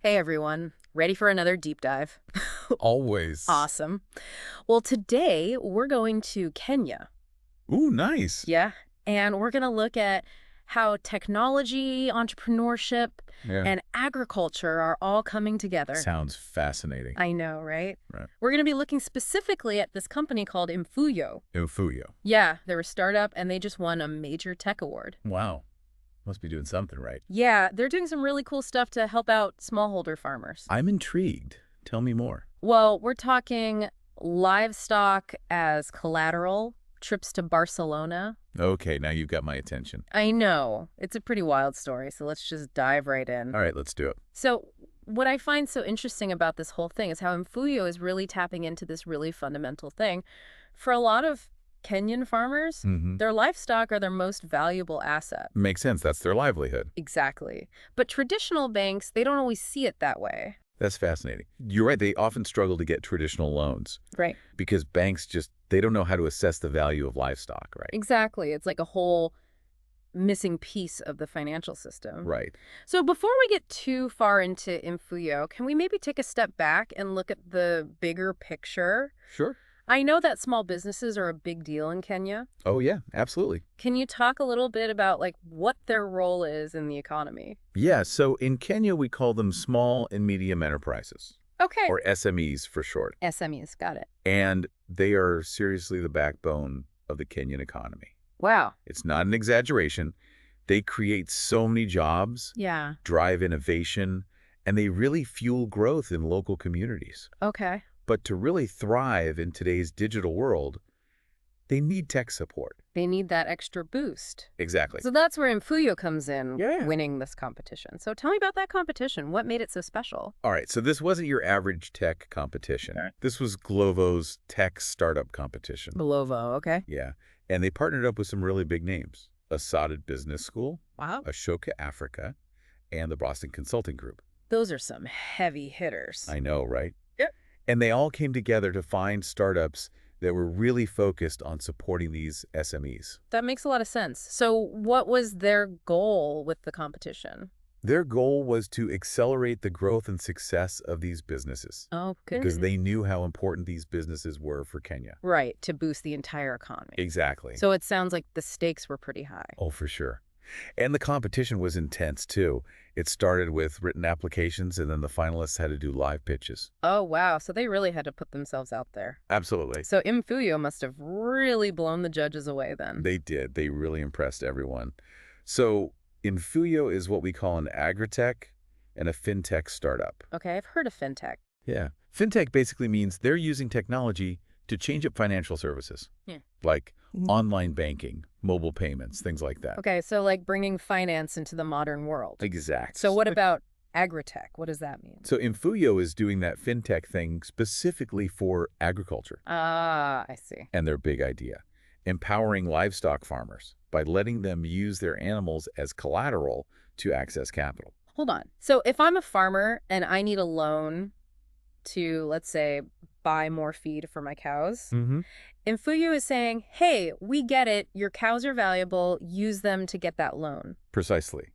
Hey everyone, ready for another deep dive? Always. Awesome. Well, today we're going to Kenya. Ooh, nice. Yeah. And we're going to look at how technology, entrepreneurship, Yeah. and agriculture are all coming together. Sounds fascinating. I know, right? Right. We're going to be looking specifically at this company called Imfuyo. Imfuyo. Yeah, they're a startup and they just won a major tech award. Wow. Must be doing something right. Yeah, they're doing some really cool stuff to help out smallholder farmers. I'm intrigued. Tell me more. Well, we're talking livestock as collateral, trips to Barcelona. Okay, now you've got my attention. I know. It's a pretty wild story, so let's just dive right in. All right, let's do it. So, what I find so interesting about this whole thing is how Mfuyo is really tapping into this really fundamental thing. For a lot of Kenyan farmers, their livestock are their most valuable asset. Makes sense. That's their livelihood. Exactly. But traditional banks, they don't always see it that way. That's fascinating. You're right. They often struggle to get traditional loans Right. because banks they don't know how to assess the value of livestock, right? Exactly. It's like a whole missing piece of the financial system. Right. So before we get too far into Imfuyo, can we maybe take a step back and look at the bigger picture? Sure. I know that small businesses are a big deal in Kenya. Oh, yeah, absolutely. Can you talk a little bit about what their role is in the economy? Yeah, so in Kenya, we call them small and medium enterprises, Okay. or SMEs for short. SMEs, got it. And they are seriously the backbone of the Kenyan economy. Wow. It's not an exaggeration. They create so many jobs, Yeah. drive innovation, and they really fuel growth in local communities. Okay. But to really thrive in today's digital world, they need tech support. They need that extra boost. Exactly. So that's where Imfuyo comes in, Yeah. winning this competition. So tell me about that competition. What made it so special? All right, so this wasn't your average tech competition. Okay. This was Glovo's tech startup competition. Belovo, okay. Yeah, and they partnered up with some really big names. Esade Business School, Wow. Ashoka Africa, and the Boston Consulting Group. Those are some heavy hitters. I know, right? Yep. And they all came together to find startups that were really focused on supporting these SMEs. That makes a lot of sense. So what was their goal with the competition? Their goal was to accelerate the growth and success of these businesses Oh, good. because they knew how important these businesses were for Kenya. Right, to boost the entire economy. Exactly. So it sounds like the stakes were pretty high. Oh, for sure. And the competition was intense, too. It started with written applications, and then the finalists had to do live pitches. Oh, wow. So they really had to put themselves out there. Absolutely. So Imfuyo must have really blown the judges away then. They did. They really impressed everyone. So Imfuyo is what we call an agritech and a fintech startup. Okay, I've heard of fintech. Yeah. Fintech basically means they're using technology to change up financial services. Yeah. Like online banking, mobile payments, things like that. Okay, so like bringing finance into the modern world. Exact. So what about agritech? What does that mean? So Imfuyo is doing that fintech thing specifically for agriculture. Ah, I see. And their big idea, empowering livestock farmers by letting them use their animals as collateral to access capital. Hold on. So if I'm a farmer and I need a loan to, let's say, buy more feed for my cows, Imfuyo is saying, hey, we get it. Your cows are valuable. Use them to get that loan. Precisely.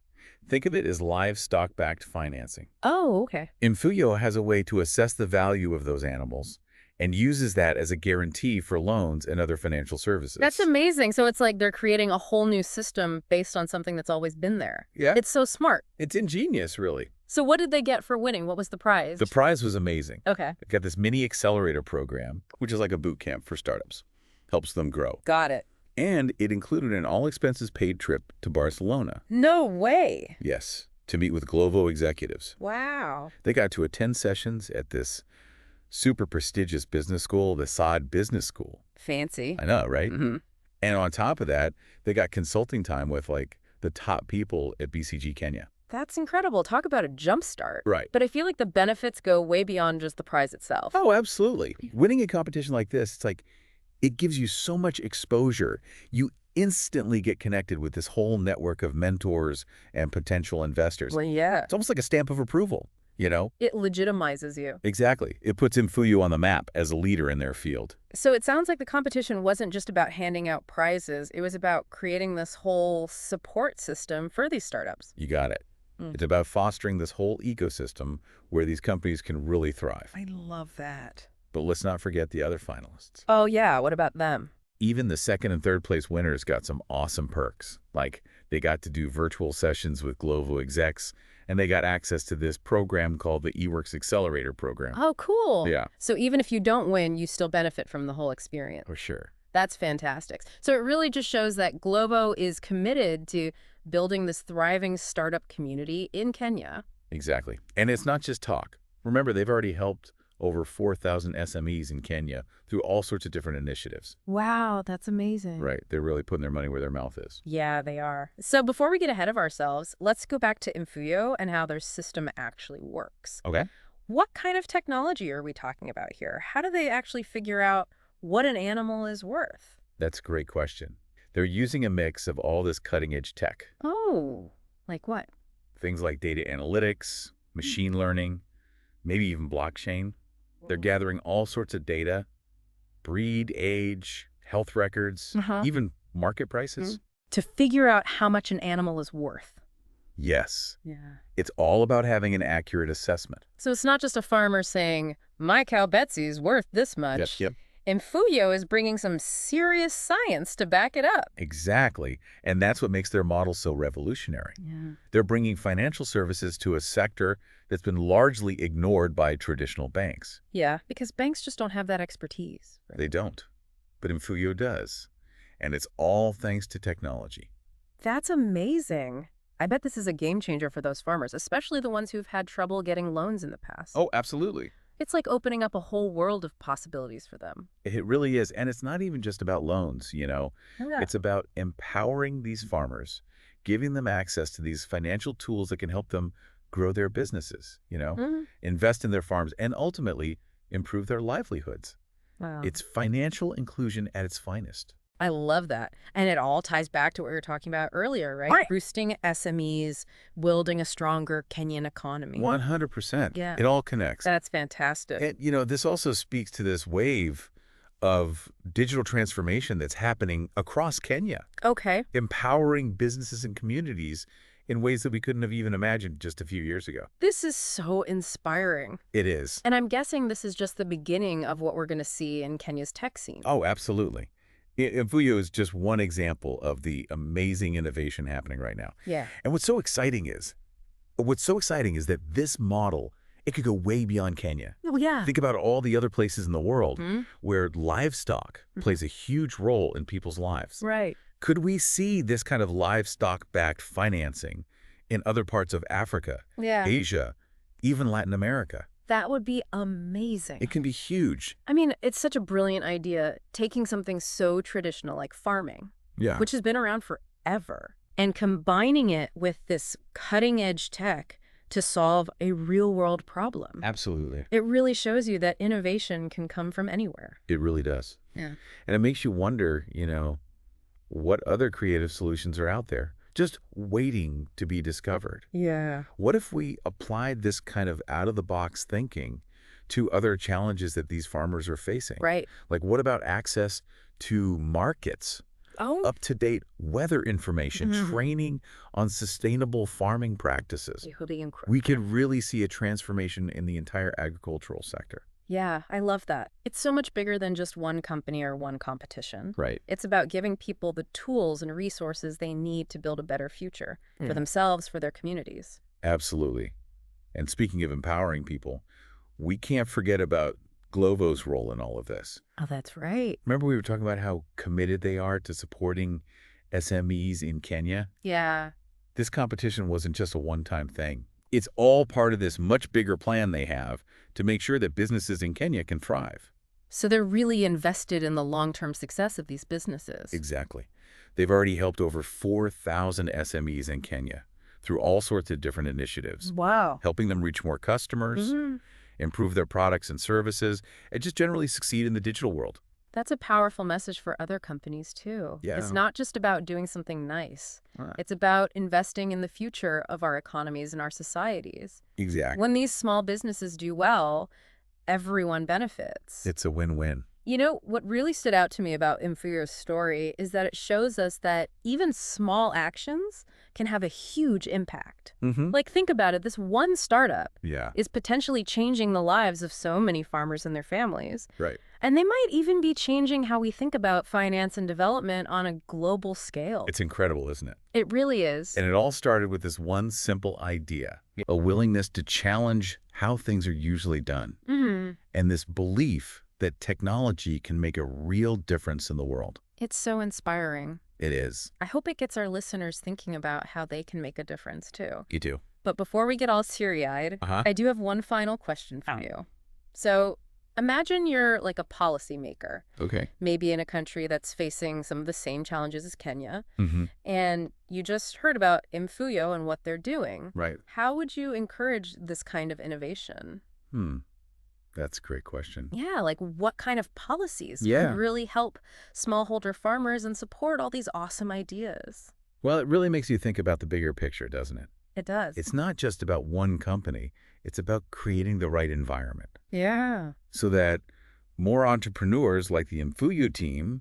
Think of it as livestock-backed financing. Oh, okay. Imfuyo has a way to assess the value of those animals and uses that as a guarantee for loans and other financial services. That's amazing. So it's like they're creating a whole new system based on something that's always been there. Yeah. It's so smart. It's ingenious, really. So what did they get for winning? What was the prize? The prize was amazing. Okay. They've got this mini accelerator program, which is like a boot camp for startups. Helps them grow. Got it. And it included an all-expenses-paid trip to Barcelona. No way. Yes, to meet with Glovo executives. Wow. They got to attend sessions at this super prestigious business school, the Esade Business School. Fancy. I know, right? Mm-hmm. And on top of that, they got consulting time with the top people at BCG Kenya. That's incredible. Talk about a jump start. Right. But I feel like the benefits go way beyond just the prize itself. Oh, absolutely. Winning a competition like this, it gives you so much exposure. You instantly get connected with this whole network of mentors and potential investors. Well, yeah. It's almost like a stamp of approval, you know? It legitimizes you. Exactly. It puts Imfuyo on the map as a leader in their field. So it sounds like the competition wasn't just about handing out prizes. It was about creating this whole support system for these startups. You got it. Mm. It's about fostering this whole ecosystem where these companies can really thrive. I love that. But let's not forget the other finalists. Oh, yeah. What about them? Even the second and third place winners got some awesome perks. Like they got to do virtual sessions with Glovo execs, and they got access to this program called the eWorks Accelerator Program. Oh, cool. Yeah. So even if you don't win, you still benefit from the whole experience. For sure. That's fantastic. So it really just shows that Glovo is committed to building this thriving startup community in Kenya. Exactly. And it's not just talk. Remember, they've already helped over 4,000 SMEs in Kenya through all sorts of different initiatives. Wow, that's amazing. Right. They're really putting their money where their mouth is. Yeah, they are. So before we get ahead of ourselves, let's go back to Imfuyo and how their system actually works. Okay. What kind of technology are we talking about here? How do they actually figure out what an animal is worth? That's a great question. They're using a mix of all this cutting-edge tech. Oh, like what? Things like data analytics, machine learning, maybe even blockchain. They're gathering all sorts of data, breed, age, health records, even market prices. To figure out how much an animal is worth. Yes. Yeah. It's all about having an accurate assessment. So it's not just a farmer saying, my cow Betsy's worth this much. Yep. Imfuyo is bringing some serious science to back it up. Exactly. And that's what makes their model so revolutionary. Yeah. They're bringing financial services to a sector that's been largely ignored by traditional banks. Yeah, because banks just don't have that expertise. Right? They don't. But Imfuyo does. And it's all thanks to technology. That's amazing. I bet this is a game changer for those farmers, especially the ones who've had trouble getting loans in the past. Oh, absolutely. It's like opening up a whole world of possibilities for them. It really is. And it's not even just about loans, you know. Yeah. It's about empowering these farmers, giving them access to these financial tools that can help them grow their businesses, you know, invest in their farms, and ultimately improve their livelihoods. Wow. It's financial inclusion at its finest. I love that. And it all ties back to what we were talking about earlier, right? Boosting SMEs, building a stronger Kenyan economy. 100%. Yeah. It all connects. That's fantastic. And, you know, this also speaks to this wave of digital transformation that's happening across Kenya, Okay. empowering businesses and communities in ways that we couldn't have even imagined just a few years ago. This is so inspiring. It is. And I'm guessing this is just the beginning of what we're going to see in Kenya's tech scene. Oh, absolutely. Imfuyo is just one example of the amazing innovation happening right now. Yeah. And what's so exciting is that this model, it could go way beyond Kenya. Oh, yeah. Think about all the other places in the world where livestock plays a huge role in people's lives. Right. Could we see this kind of livestock-backed financing in other parts of Africa, Yeah. Asia, even Latin America? That would be amazing. It can be huge. I mean, it's such a brilliant idea, taking something so traditional like farming, Yeah. which has been around forever, and combining it with this cutting-edge tech to solve a real-world problem. Absolutely. It really shows you that innovation can come from anywhere. It really does. Yeah. And it makes you wonder, you know, what other creative solutions are out there just waiting to be discovered. Yeah. What if we applied this kind of out-of-the-box thinking to other challenges that these farmers are facing? Right. Like, what about access to markets, Oh. up-to-date weather information, training on sustainable farming practices? It would be incredible. We could really see a transformation in the entire agricultural sector. Yeah, I love that. It's so much bigger than just one company or one competition. Right. It's about giving people the tools and resources they need to build a better future for themselves, for their communities. Absolutely. And speaking of empowering people, we can't forget about Glovo's role in all of this. Oh, that's right. Remember we were talking about how committed they are to supporting SMEs in Kenya? Yeah. This competition wasn't just a one-time thing. It's all part of this much bigger plan they have to make sure that businesses in Kenya can thrive. So they're really invested in the long-term success of these businesses. Exactly. They've already helped over 4,000 SMEs in Kenya through all sorts of different initiatives, Wow. helping them reach more customers, improve their products and services, and just generally succeed in the digital world. That's a powerful message for other companies, too. Yeah. It's not just about doing something nice. Right. It's about investing in the future of our economies and our societies. Exactly. When these small businesses do well, everyone benefits. It's a win-win. You know, what really stood out to me about Imfuyo's story is that it shows us that even small actions can have a huge impact. Like, think about it. This one startup Yeah. is potentially changing the lives of so many farmers and their families. Right. And they might even be changing how we think about finance and development on a global scale. It's incredible, isn't it? It really is. And it all started with this one simple idea, a willingness to challenge how things are usually done, and this belief that technology can make a real difference in the world. It's so inspiring. It is. I hope it gets our listeners thinking about how they can make a difference, too. You do. But before we get all teary-eyed, I do have one final question for you. So imagine you're like a policymaker, Okay. maybe in a country that's facing some of the same challenges as Kenya, and you just heard about Imfuyo and what they're doing. Right. How would you encourage this kind of innovation? That's a great question. Yeah, like what kind of policies Yeah. would really help smallholder farmers and support all these awesome ideas? Well, it really makes you think about the bigger picture, doesn't it? It does. It's not just about one company. It's about creating the right environment Yeah. so that more entrepreneurs like the Imfuyo team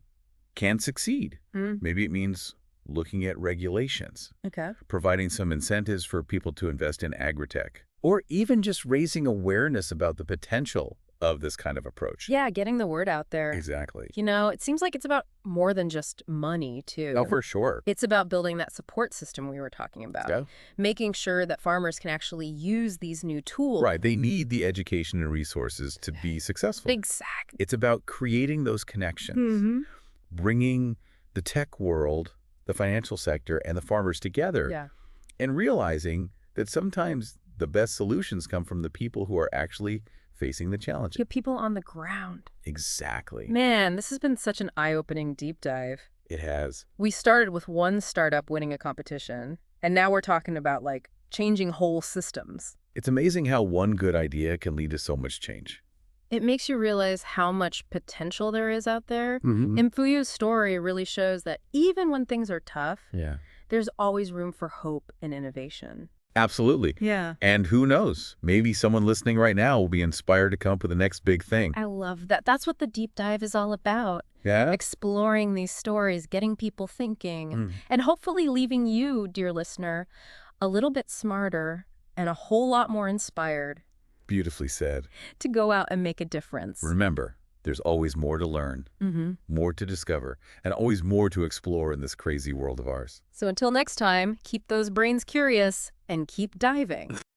can succeed. Maybe it means looking at regulations, Okay. providing some incentives for people to invest in agritech, or even just raising awareness about the potential of this kind of approach. Yeah, getting the word out there. Exactly. You know, it seems like it's about more than just money, too. Oh, for sure. It's about building that support system we were talking about, Yeah. making sure that farmers can actually use these new tools. Right. They need the education and resources to be successful. Exactly. It's about creating those connections, bringing the tech world, the financial sector, and the farmers together, Yeah. and realizing that sometimes the best solutions come from the people who are actually facing the challenges. Get people on the ground. Exactly. Man, this has been such an eye-opening deep dive. It has. We started with one startup winning a competition, and now we're talking about, like, changing whole systems. It's amazing how one good idea can lead to so much change. It makes you realize how much potential there is out there. Imfuyo's story really shows that even when things are tough, Yeah. there's always room for hope and innovation. Absolutely. Yeah. And who knows? Maybe someone listening right now will be inspired to come up with the next big thing. I love that. That's what the deep dive is all about. Yeah? Exploring these stories, getting people thinking, and hopefully leaving you, dear listener, a little bit smarter and a whole lot more inspired Beautifully said. to go out and make a difference. Remember, there's always more to learn, more to discover, and always more to explore in this crazy world of ours. So until next time, keep those brains curious and keep diving.